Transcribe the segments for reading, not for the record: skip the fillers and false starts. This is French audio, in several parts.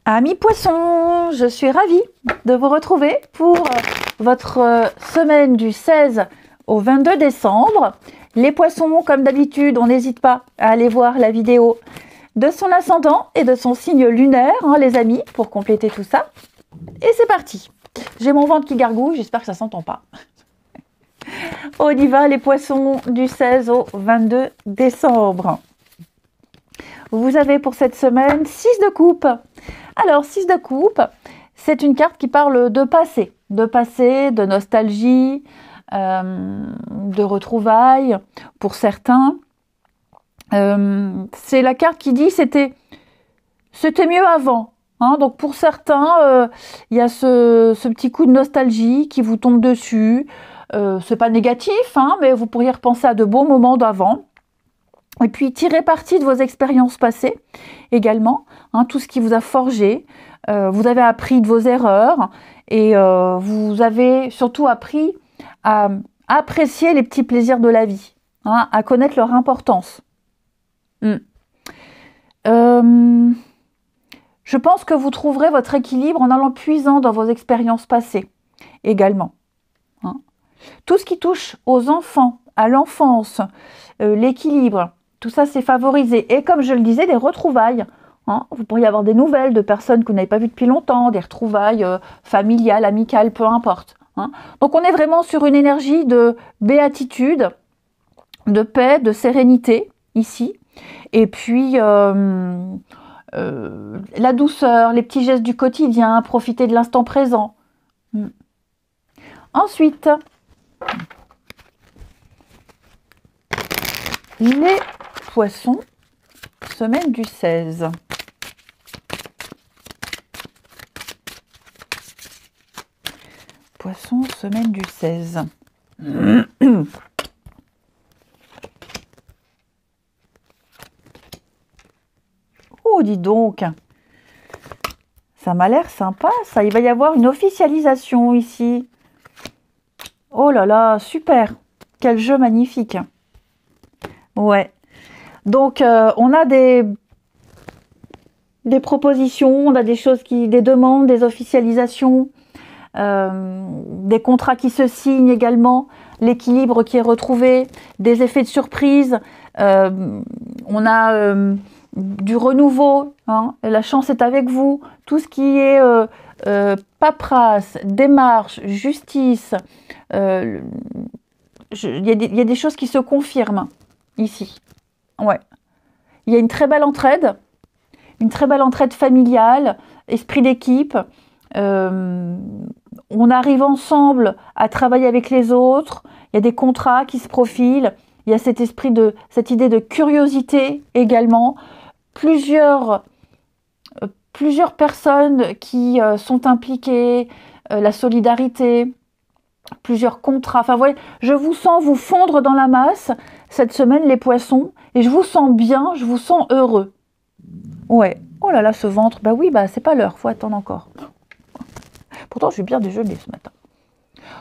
Amis poissons, je suis ravie de vous retrouver pour votre semaine du 16 au 22 décembre. Les poissons, comme d'habitude, on n'hésite pas à aller voir la vidéo de son ascendant et de son signe lunaire, hein, les amis, pour compléter tout ça. Et c'est parti. J'ai mon ventre qui gargouille, j'espère que ça ne s'entend pas. On y va, les poissons, du 16 au 22 décembre. Vous avez pour cette semaine 6 de coupe. Alors, 6 de coupe, c'est une carte qui parle de passé, de nostalgie, de retrouvailles pour certains. C'est la carte qui dit c'était mieux avant. Hein, donc pour certains, il y a ce petit coup de nostalgie qui vous tombe dessus. C'est pas négatif, hein, mais vous pourriez repenser à de bons moments d'avant. Et puis tirer parti de vos expériences passées également, hein, tout ce qui vous a forgé. Vous avez appris de vos erreurs et vous avez surtout appris à apprécier les petits plaisirs de la vie, hein, à connaître leur importance. Je pense que vous trouverez votre équilibre en allant puisant dans vos expériences passées également. Hein. Tout ce qui touche aux enfants, à l'enfance, l'équilibre, tout ça c'est favorisé. Et comme je le disais, des retrouvailles. Hein, vous pourriez avoir des nouvelles de personnes que vous n'avez pas vues depuis longtemps, des retrouvailles familiales, amicales, peu importe. Hein. Donc on est vraiment sur une énergie de béatitude, de paix, de sérénité ici. Et puis la douceur, les petits gestes du quotidien, profiter de l'instant présent. Ensuite, les poissons, semaine du 16. Poissons, semaine du 16. Oh, dis donc. Ça m'a l'air sympa, ça. Il va y avoir une officialisation ici. Oh là là, super. Quel jeu magnifique. Ouais. Donc, on a des propositions, on a des choses des demandes, des officialisations, des contrats qui se signent également, l'équilibre qui est retrouvé, des effets de surprise. On a du renouveau, hein, la chance est avec vous. Tout ce qui est paperasse, démarche, justice, il y a des choses qui se confirment ici. Ouais. Il y a une très belle entraide familiale, esprit d'équipe. On arrive ensemble à travailler avec les autres. Il y a des contrats qui se profilent. Il y a cette idée de curiosité également. Plusieurs personnes qui sont impliquées, la solidarité, plusieurs contrats. Enfin, vous voyez, je vous sens vous fondre dans la masse cette semaine, les poissons, et je vous sens bien, je vous sens heureux. Ouais. Oh là là, ce ventre. Bah oui, bah c'est pas l'heure, faut attendre encore. Pourtant, je suis bien déjeunée ce matin.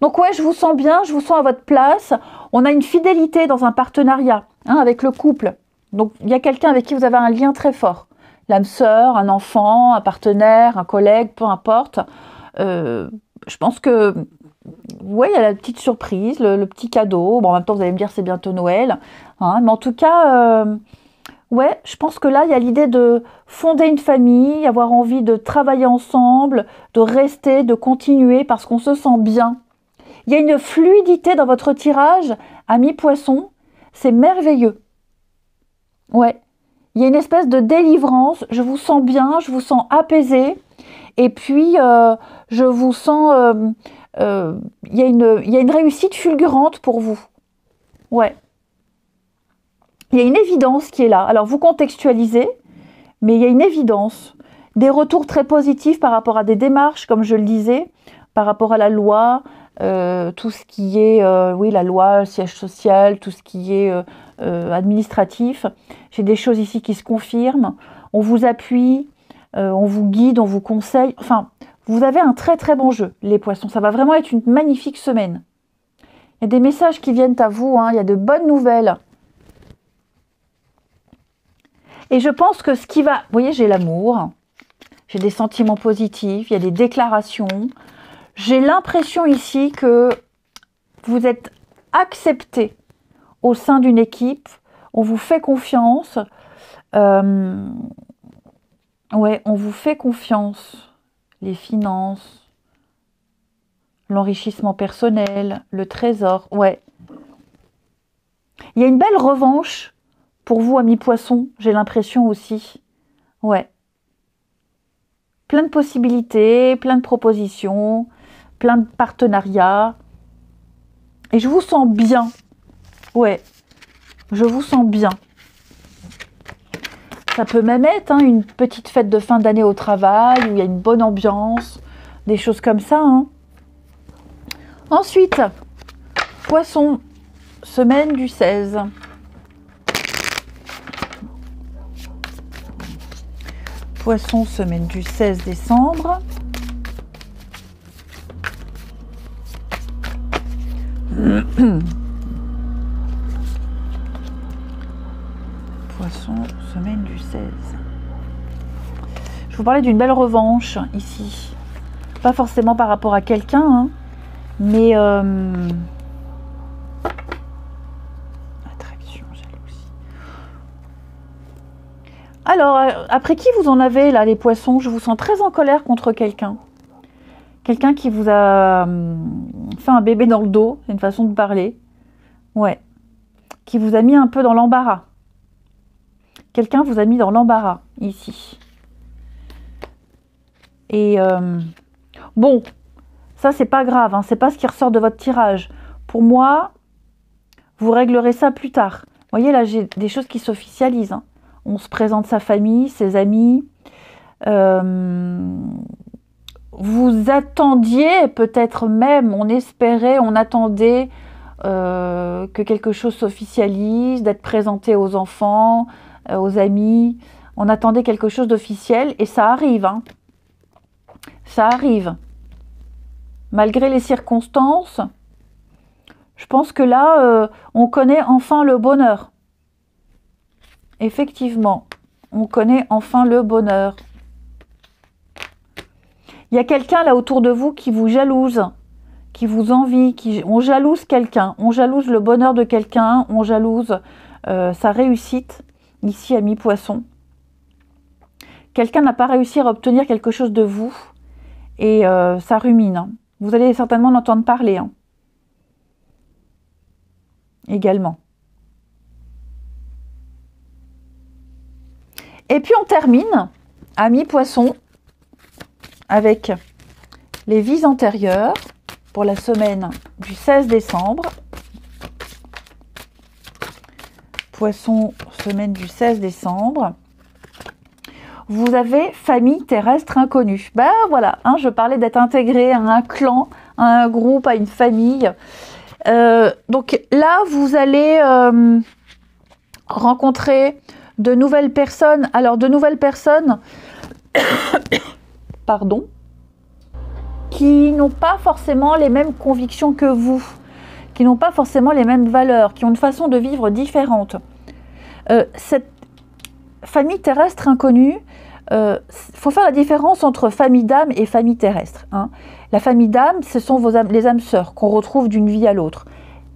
Donc ouais, je vous sens bien, je vous sens à votre place. On a une fidélité dans un partenariat, hein, avec le couple. Donc il y a quelqu'un avec qui vous avez un lien très fort. L'âme sœur, un enfant, un partenaire, un collègue, peu importe. Je pense que ouais, il y a la petite surprise, le petit cadeau. Bon, en même temps, vous allez me dire c'est bientôt Noël. Hein, mais en tout cas, ouais, je pense que là, il y a l'idée de fonder une famille, avoir envie de travailler ensemble, de rester, de continuer parce qu'on se sent bien. Il y a une fluidité dans votre tirage, amis poissons, c'est merveilleux. Ouais, il y a une espèce de délivrance, je vous sens bien, je vous sens apaisé, et puis je vous sens, il y a une réussite fulgurante pour vous. Ouais. Il y a une évidence qui est là. Alors, vous contextualisez, mais il y a une évidence. Des retours très positifs par rapport à des démarches, comme je le disais, par rapport à la loi, tout ce qui est, oui, la loi, le siège social, tout ce qui est administratif. J'ai des choses ici qui se confirment. On vous appuie, on vous guide, on vous conseille. Enfin, vous avez un très très bon jeu, les poissons. Ça va vraiment être une magnifique semaine. Il y a des messages qui viennent à vous, hein. Il y a de bonnes nouvelles. Et je pense que ce qui va... Vous voyez, j'ai l'amour, j'ai des sentiments positifs, il y a des déclarations. J'ai l'impression ici que vous êtes accepté au sein d'une équipe, on vous fait confiance. Ouais, on vous fait confiance. Les finances, l'enrichissement personnel, le trésor, ouais. Il y a une belle revanche pour vous, amis poissons, j'ai l'impression aussi. Ouais. Plein de possibilités, plein de propositions, plein de partenariats. Et je vous sens bien. Ouais, je vous sens bien. Ça peut même être une petite fête de fin d'année au travail, où il y a une bonne ambiance, des choses comme ça. Ensuite, Poisson, semaine du 16. Poisson, semaine du 16 décembre. Poisson, semaine du 16. Je vous parlais d'une belle revanche ici. Pas forcément par rapport à quelqu'un, mais attraction, jalousie. Alors, après qui vous en avez là, les poissons? Je vous sens très en colère contre quelqu'un. Quelqu'un qui vous a fait un bébé dans le dos, c'est une façon de parler. Ouais. Qui vous a mis un peu dans l'embarras. Quelqu'un vous a mis dans l'embarras, ici. Et bon, ça c'est pas grave, c'est pas ce qui ressort de votre tirage. Pour moi, vous réglerez ça plus tard. Vous voyez, là j'ai des choses qui s'officialisent. On se présente sa famille, ses amis. Vous attendiez, peut-être même, on espérait, on attendait que quelque chose s'officialise, d'être présenté aux enfants, aux amis. On attendait quelque chose d'officiel et ça arrive. Ça arrive. Malgré les circonstances, je pense que là, on connaît enfin le bonheur. Effectivement, on connaît enfin le bonheur. Il y a quelqu'un là autour de vous qui vous jalouse, qui vous envie, on jalouse quelqu'un, on jalouse le bonheur de quelqu'un, on jalouse sa réussite, ici à mi-poisson. Quelqu'un n'a pas réussi à obtenir quelque chose de vous et ça rumine. Vous allez certainement en entendre parler également. Et puis on termine à mi-poisson avec les vies antérieures pour la semaine du 16 décembre. Poisson, semaine du 16 décembre. Vous avez famille terrestre inconnue. Ben voilà, je parlais d'être intégré à un clan, à un groupe, à une famille. Donc là, vous allez rencontrer de nouvelles personnes. Alors, de nouvelles personnes, pardon, qui n'ont pas forcément les mêmes convictions que vous, qui n'ont pas forcément les mêmes valeurs, qui ont une façon de vivre différente. Cette famille terrestre inconnue, faut faire la différence entre famille d'âme et famille terrestre. La famille d'âme, ce sont les âmes sœurs qu'on retrouve d'une vie à l'autre.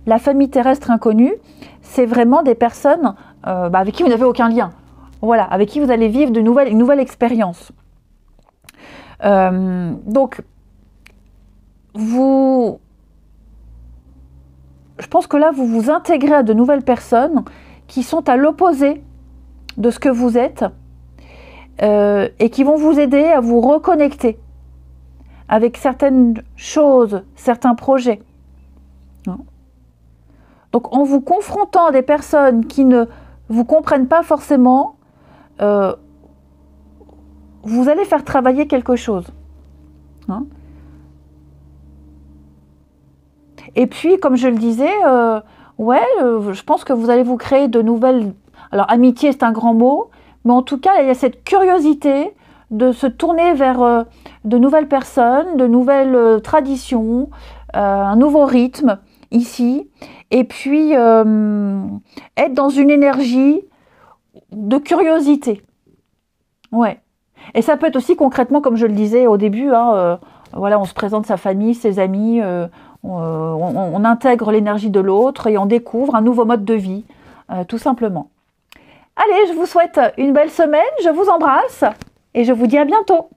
La famille terrestre inconnue, c'est vraiment des personnes avec qui vous n'avez aucun lien. Voilà, avec qui vous allez vivre une nouvelle expérience. Donc, je pense que là, vous vous intégrez à de nouvelles personnes qui sont à l'opposé de ce que vous êtes et qui vont vous aider à vous reconnecter avec certaines choses, certains projets. Donc, en vous confrontant à des personnes qui ne vous comprennent pas forcément, vous allez faire travailler quelque chose. Et puis, comme je le disais, je pense que vous allez vous créer de nouvelles... Alors, amitié, c'est un grand mot, mais en tout cas, il y a cette curiosité de se tourner vers de nouvelles personnes, de nouvelles traditions, un nouveau rythme ici, et puis être dans une énergie de curiosité. Ouais. Et ça peut être aussi concrètement, comme je le disais au début, hein, voilà, on se présente sa famille, ses amis, on intègre l'énergie de l'autre et on découvre un nouveau mode de vie, tout simplement. Allez, je vous souhaite une belle semaine, je vous embrasse et je vous dis à bientôt.